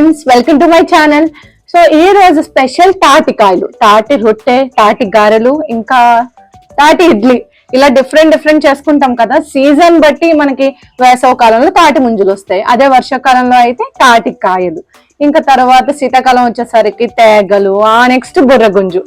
Friends, welcome to my channel. So ఈ రోజు special తాటికాయలు, తాటి రొట్టె, తాటి గారెలు, ఇంకా తాటి ఇడ్లీ, ఇలా డిఫరెంట్ చేసుకుంటాం కదా. సీజన్ బట్టి మనకి వేసవ కాలంలో తాటి ముంజులు వస్తాయి, అదే వర్షాకాలంలో అయితే తాటి కాయలు, ఇంకా తర్వాత శీతాకాలం వచ్చేసరికి తేగలు, నెక్స్ట్ బుర్రగుంజు.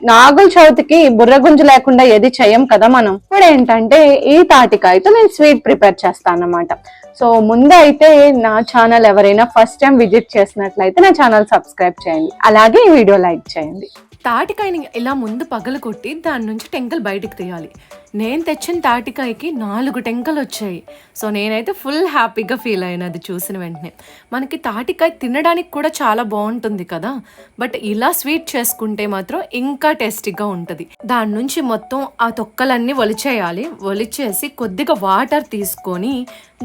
నాగుల చవితికి బుర్రగుంజు లేకుండా ఏది చెయ్యం కదా మనం. ఇప్పుడు ఏంటంటే ఈ తాటికాయతో నేను స్వీట్ ప్రిపేర్ చేస్తాను అన్నమాట. సో ముందు అయితే నా ఛానల్ ఎవరైనా ఫస్ట్ టైం విజిట్ చేసినట్లయితే నా ఛానల్ సబ్స్క్రైబ్ చేయండి, అలాగే ఈ వీడియో లైక్ చేయండి. తాటికాయని ఇలా ముందు పగలు కొట్టి దాని నుంచి టెంకలు బయటకు తీయాలి. నేను తెచ్చిన తాటికాయకి 4 టెంకలు వచ్చాయి. సో నేనైతే ఫుల్ హ్యాపీగా ఫీల్ అయినా అది చూసిన వెంటనే. మనకి తాటికాయ తినడానికి కూడా చాలా బాగుంటుంది కదా, బట్ ఇలా స్వీట్ చేసుకుంటే మాత్రం ఇంకా టేస్టీగా ఉంటుంది. దాని నుంచి మొత్తం ఆ తొక్కలన్నీ ఒలిచేయాలి. ఒలిచేసి కొద్దిగా వాటర్ తీసుకొని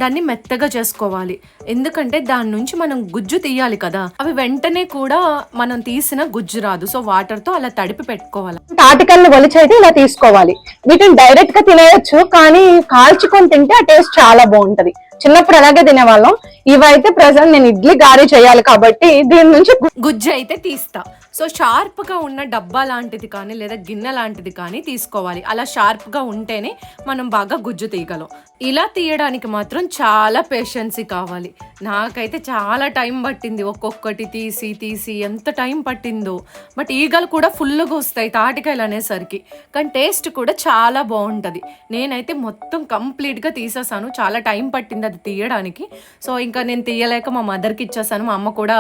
దాన్ని మెత్తగా చేసుకోవాలి. ఎందుకంటే దాని నుంచి మనం గుజ్జు తీయాలి కదా, అవి వెంటనే కూడా మనం తీసిన గుజ్జు రాదు. సో వాటర్ తో అలా తడిపి పెట్టుకోవాలి. తాటికాయలు ఒలిచైతే ఇలా తీసుకోవాలి. వీటిని డైరెక్ట్ గా తినేయచ్చు, కానీ కాల్చుకొని తింటే ఆ టేస్ట్ చాలా బాగుంటది. చిన్నప్పుడు అలాగే తినేవాళ్ళం. ఇవైతే ప్రెసెంట్ నేను ఇడ్లీ గారి చేయాలి కాబట్టి దీని నుంచి గుజ్జు అయితే తీస్తా. సో షార్ప్ గా ఉన్న డబ్బా లాంటిది కానీ లేదా గిన్నె లాంటిది కానీ తీసుకోవాలి. అలా షార్ప్ గా ఉంటేనే మనం బాగా గుజ్జు తీయగలం. ఇలా తీయడానికి మాత్రం చాలా పేషెన్సీ కావాలి. నాకైతే చాలా టైం పట్టింది, ఒక్కొక్కటి తీసి ఎంత టైం పట్టిందో. బట్ ఈగలు కూడా ఫుల్గా వస్తాయి తాటికాయలు అనేసరికి, కానీ టేస్ట్ కూడా చాలా బాగుంటుంది. నేనైతే మొత్తం కంప్లీట్గా తీసేసాను, చాలా టైం పట్టింది అది తీయడానికి. సో ఇంకా నేను తీయలేక మా మదర్కి ఇచ్చేసాను. మా అమ్మ కూడా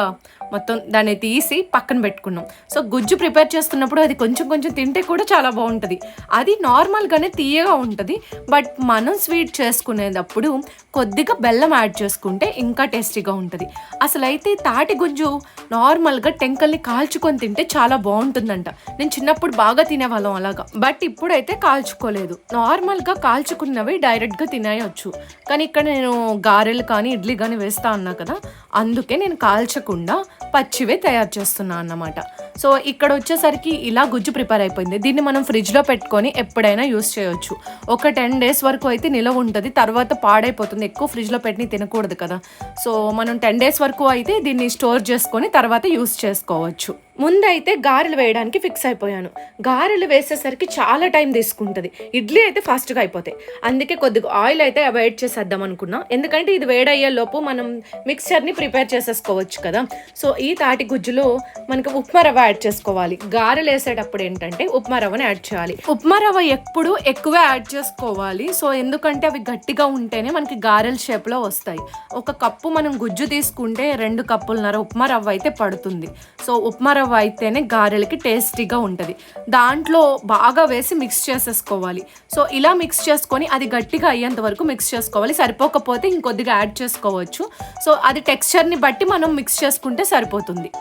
మొత్తం దాన్ని తీసి పక్కన పెట్టుకున్నాం. సో గుజ్జు ప్రిపేర్ చేస్తున్నప్పుడు అది కొంచెం తింటే కూడా చాలా బాగుంటుంది. అది నార్మల్గానే తీయగా ఉంటుంది, బట్ మనం స్వీట్ చేసుకునేటప్పుడు కొద్దిగా బెల్లం యాడ్ చేసుకుంటే ఇంకా టేస్టీగా ఉంటుంది. అసలు అయితే తాటి గుజ్జు నార్మల్గా టెంకల్ని కాల్చుకొని తింటే చాలా బాగుంటుందంట. నేను చిన్నప్పుడు బాగా తినేవాళ్ళం అలాగా, బట్ ఇప్పుడైతే కాల్చుకోలేదు. నార్మల్గా కాల్చుకున్నవి డైరెక్ట్గా తినేయచ్చు, కానీ ఇక్కడ నేను గారెలు కానీ ఇడ్లీ కానీ వేస్తా అన్నా కదా, అందుకే నేను కాల్చకుండా పచ్చివే తయారు చేస్తున్నా అన్నమాట. సో ఇక్కడ వచ్చేసరికి ఇలా గుజ్జు ప్రిపేర్ అయిపోయింది. దీన్ని మనం ఫ్రిడ్జ్లో పెట్టుకొని ఎప్పుడైనా యూస్ చేయొచ్చు. ఒక 10 days వరకు అయితే నిలవ ఉంటుంది, తర్వాత పాడైపోతుంది. ఎక్కువ ఫ్రిడ్జ్లో పెట్టి తినకూడదు కదా. సో మనం 10 days వరకు అయితే దీన్ని స్టోర్ చేసుకొని తర్వాత యూస్ చేసుకోవచ్చు. ముందైతే గారెలు వేయడానికి ఫిక్స్ అయిపోయాను. గారెలు వేసేసరికి చాలా టైం తీసుకుంటుంది. ఇడ్లీ అయితే ఫాస్ట్గా అయిపోతాయి, అందుకే కొద్దిగా ఆయిల్ అయితే అవాయిడ్ చేసేద్దాం అనుకున్నా. ఎందుకంటే ఇది వేడయ్యే లోపు మనం మిక్చర్ని ప్రిపేర్ చేసేసుకోవచ్చు కదా. సో ఈ తాటి గుజ్జులో మనకి ఉప్మా రవ్వ యాడ్ చేసుకోవాలి. గారెలు వేసేటప్పుడు ఏంటంటే ఉప్మా రవ్వని యాడ్ చేయాలి. ఉప్మా రవ్వ ఎప్పుడు ఎక్కువ యాడ్ చేసుకోవాలి. సో ఎందుకంటే అవి గట్టిగా ఉంటేనే మనకి గారెల షేప్లో వస్తాయి. 1 కప్పు మనం గుజ్జు తీసుకుంటే 2 కప్పులన్నర ఉప్మా రవ్వ అయితే పడుతుంది. సో ఉప్మా రవ్వ అయితేనే గారెలకి టేస్టీగా ఉంటుంది. దాంట్లో బాగా వేసి మిక్స్ చేసేసుకోవాలి. సో ఇలా మిక్స్ చేసుకొని అది గట్టిగా అయ్యేంత వరకు మిక్స్ చేసుకోవాలి. సరిపోకపోతే ఇంకొద్దిగా యాడ్ చేసుకోవచ్చు. సో అది టెక్స్చర్ని బట్టి మనం మిక్స్ చేసుకుంటే సరిపోతుంది.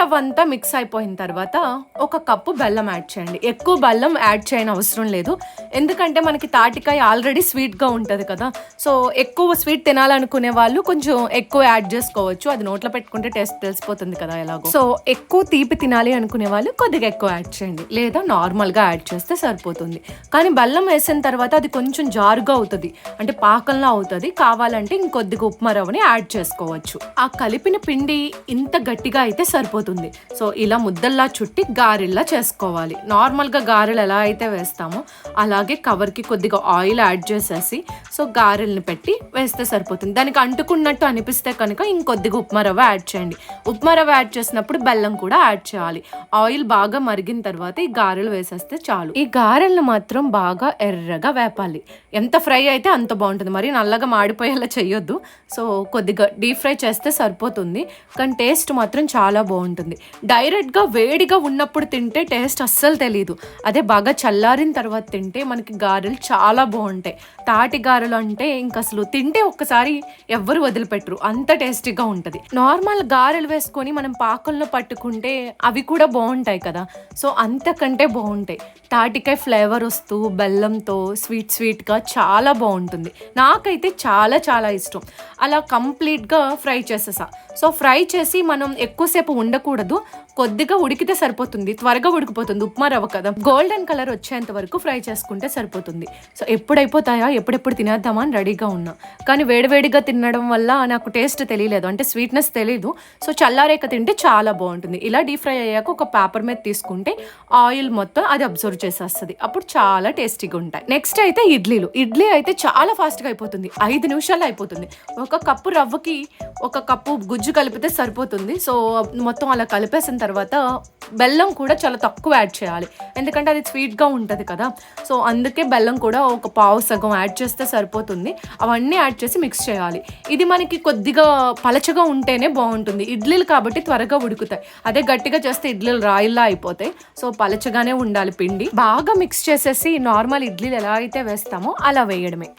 రవ్వ అంతా మిక్స్ అయిపోయిన తర్వాత 1 కప్పు బెల్లం యాడ్ చేయండి. ఎక్కువ బెల్లం యాడ్ చేయని అవసరం లేదు, ఎందుకంటే మనకి తాటికాయ ఆల్రెడీ స్వీట్గా ఉంటుంది కదా. సో ఎక్కువ స్వీట్ తినాలనుకునే వాళ్ళు కొంచెం ఎక్కువ యాడ్ చేసుకోవచ్చు. అది నోట్లో పెట్టుకుంటే టేస్ట్ తెలిసిపోతుంది కదా ఎలాగో. సో ఎక్కువ తీపి తినాలి అనుకునే వాళ్ళు కొద్దిగా ఎక్కువ యాడ్ చేయండి, లేదా నార్మల్గా యాడ్ చేస్తే సరిపోతుంది. కానీ బెల్లం వేసిన తర్వాత అది కొంచెం జారుగా అవుతుంది, అంటే పాకంలా అవుతుంది. కావాలంటే ఇంకొద్దిగా ఉప్మా రవ్వని యాడ్ చేసుకోవచ్చు. ఆ కలిపిన పిండి ఇంత గట్టిగా అయితే సరిపోతుంది. సో ఇలా ముద్దల్లా చుట్టి గారెల్లా చేసుకోవాలి. నార్మల్గా గారెలు ఎలా అయితే వేస్తామో అలాగే కవర్కి కొద్దిగా ఆయిల్ యాడ్ చేసేసి సో గారెల్ని పెట్టి వేస్తే సరిపోతుంది. దానికి అంటుకున్నట్టు అనిపిస్తే కనుక ఇంకొద్దిగా ఉప్మా రవ్వ యాడ్ చేయండి. ఉప్మా రవ్వ యాడ్ చేసినప్పుడు బెల్లం కూడా యాడ్ చేయాలి. ఆయిల్ బాగా మరిగిన తర్వాత ఈ గారెలు వేసేస్తే చాలు. ఈ గారెలను మాత్రం బాగా ఎర్రగా వేపాలి. ఎంత ఫ్రై అయితే అంత బాగుంటుంది, మరి నల్లగా మాడిపోయేలా చేయొద్దు. సో కొద్దిగా డీప్ ఫ్రై చేస్తే సరిపోతుంది, కానీ టేస్ట్ మాత్రం చాలా బాగుంటుంది. బాగుంటుంది. డైరెక్ట్గా వేడిగా ఉన్నప్పుడు తింటే టేస్ట్ అస్సలు తెలియదు. అదే బాగా చల్లారిన తర్వాత తింటే మనకి గారెలు చాలా బాగుంటాయి. తాటి గారెలు అంటే ఇంక అసలు తింటే ఒక్కసారి ఎవ్వరు వదిలిపెట్టరు, అంత టేస్టీగా ఉంటుంది. నార్మల్ గారెలు వేసుకొని మనం పాకంలో పట్టుకుంటే అవి కూడా బాగుంటాయి కదా, సో అంతకంటే బాగుంటాయి. తాటికాయ ఫ్లేవర్ వస్తూ బెల్లంతో స్వీట్గా చాలా బాగుంటుంది. నాకైతే చాలా చాలా ఇష్టం. అలా కంప్లీట్గా ఫ్రై చేసేసా. సో ఫ్రై చేసి మనం ఎక్కువసేపు ఉండకూడదు, కొద్దిగా ఉడికితే సరిపోతుంది, త్వరగా ఉడికిపోతుంది. ఉప్మా రవ్వ కదా, గోల్డెన్ కలర్ వచ్చేంత వరకు ఫ్రై చేసుకుంటే సరిపోతుంది. సో ఎప్పుడైపోతాయా ఎప్పుడెప్పుడు తినేద్దామా అని రెడీగా ఉన్నా. కానీ వేడివేడిగా తినడం వల్ల నాకు టేస్ట్ తెలియలేదు, అంటే స్వీట్నెస్ తెలియదు. సో చల్లారేక తింటే చాలా బాగుంటుంది. ఇలా డీప్ ఫ్రై అయ్యాక ఒక పేపర్ మీద తీసుకుంటే ఆయిల్ మొత్తం అది అబ్జర్వ్ చేసేస్తుంది, అప్పుడు చాలా టేస్టీగా ఉంటాయి. నెక్స్ట్ అయితే ఇడ్లీ అయితే చాలా ఫాస్ట్గా అయిపోతుంది, 5 నిమిషాల్లో అయిపోతుంది. ఒక కప్పు రవ్వకి ఒక కప్పు గుజ్జు కలిపితే సరిపోతుంది. సో మొత్తం అలా కలిపేసిన తర్వాత బెల్లం కూడా చాలా తక్కువ యాడ్ చేయాలి, ఎందుకంటే అది స్వీట్గా ఉంటుంది కదా. సో అందుకే బెల్లం కూడా ఒక పావు సగం యాడ్ చేస్తే సరిపోతుంది. అవన్నీ యాడ్ చేసి మిక్స్ చేయాలి. ఇది మనకి కొద్దిగా పలచగా ఉంటేనే బాగుంటుంది, ఇడ్లీలు కాబట్టి త్వరగా ఉడుకుతాయి. అదే గట్టిగా చేస్తే ఇడ్లీలు రాయిల్లా అయిపోతాయి. సో పలచగానే ఉండాలి పిండి. బాగా మిక్స్ చేసేసి నార్మల్ ఇడ్లీలు ఎలా అయితే వేస్తామో అలా వేయడమే.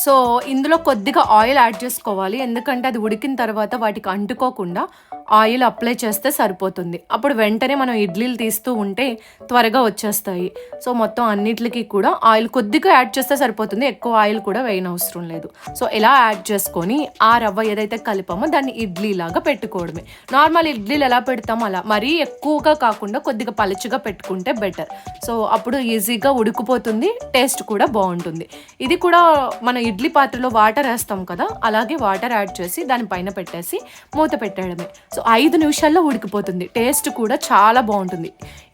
సో ఇందులో కొద్దిగా ఆయిల్ యాడ్ చేసుకోవాలి, ఎందుకంటే అది ఉడికిన తర్వాత వాటికి అంటుకోకుండా ఆయిల్ అప్లై చేస్తే సరిపోతుంది. అప్పుడు వెంటనే మనం ఇడ్లీలు తీస్తూ ఉంటే త్వరగా వచ్చేస్తాయి. సో మొత్తం అన్నిటికి కూడా ఆయిల్ కొద్దిగా యాడ్ చేస్తే సరిపోతుంది, ఎక్కువ ఆయిల్ కూడా వేయనవసరం లేదు. సో ఇలా యాడ్ చేసుకొని ఆ రవ్వ ఏదైతే కలిపామో దాన్ని ఇడ్లీ లాగా పెట్టుకోవడమే. నార్మల్ ఇడ్లీలు ఎలా పెడతామో అలా, మరీ ఎక్కువగా కాకుండా కొద్దిగా పలుచగా పెట్టుకుంటే బెటర్. సో అప్పుడు ఈజీగా ఉడికిపోతుంది, టేస్ట్ కూడా బాగుంటుంది. ఇది కూడా మన ఇడ్లీ పాత్రలో వాటర్ వేస్తాం కదా, అలాగే వాటర్ యాడ్ చేసి దానిపైన పెట్టేసి మూత పెట్టేయడమే. సో 5 నిమిషాల్లో ఉడికిపోతుంది, టేస్ట్ కూడా చాలా బాగుంటుంది.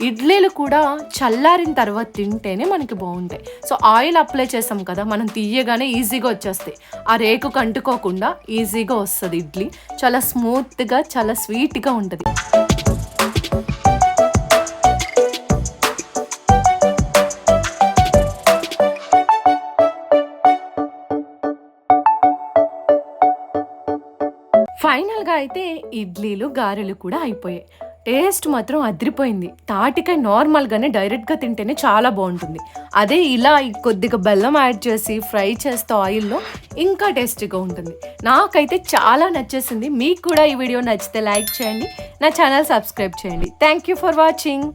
ఇడ్లీలు కూడా చల్లారిన తర్వాత తింటేనే మనకి బాగుంటాయి. సో ఆయిల్ అప్లై చేసాం కదా, మనం తీయగానే ఈజీగా వచ్చేస్తాయి, ఆ రేకు కంటుకోకుండా ఈజీగా వస్తుంది. ఇడ్లీ చాలా స్మూత్గా చాలా స్వీట్గా ఉంటుంది. ఫైనల్గా అయితే ఇడ్లీలు గారెలు కూడా అయిపోయాయి. టేస్ట్ మాత్రం అదిరిపోయింది. తాటికాయ నార్మల్గానే డైరెక్ట్గా తింటేనే చాలా బాగుంటుంది. అదే ఇలా కొద్దిగా బెల్లం యాడ్ చేసి ఫ్రై చేస్తే ఆయిల్లో ఇంకా టేస్టీగా ఉంటుంది. నాకైతే చాలా నచ్చేసింది. మీకు కూడా ఈ వీడియో నచ్చితే లైక్ చేయండి, నా ఛానల్ సబ్స్క్రైబ్ చేయండి. Thank you for watching.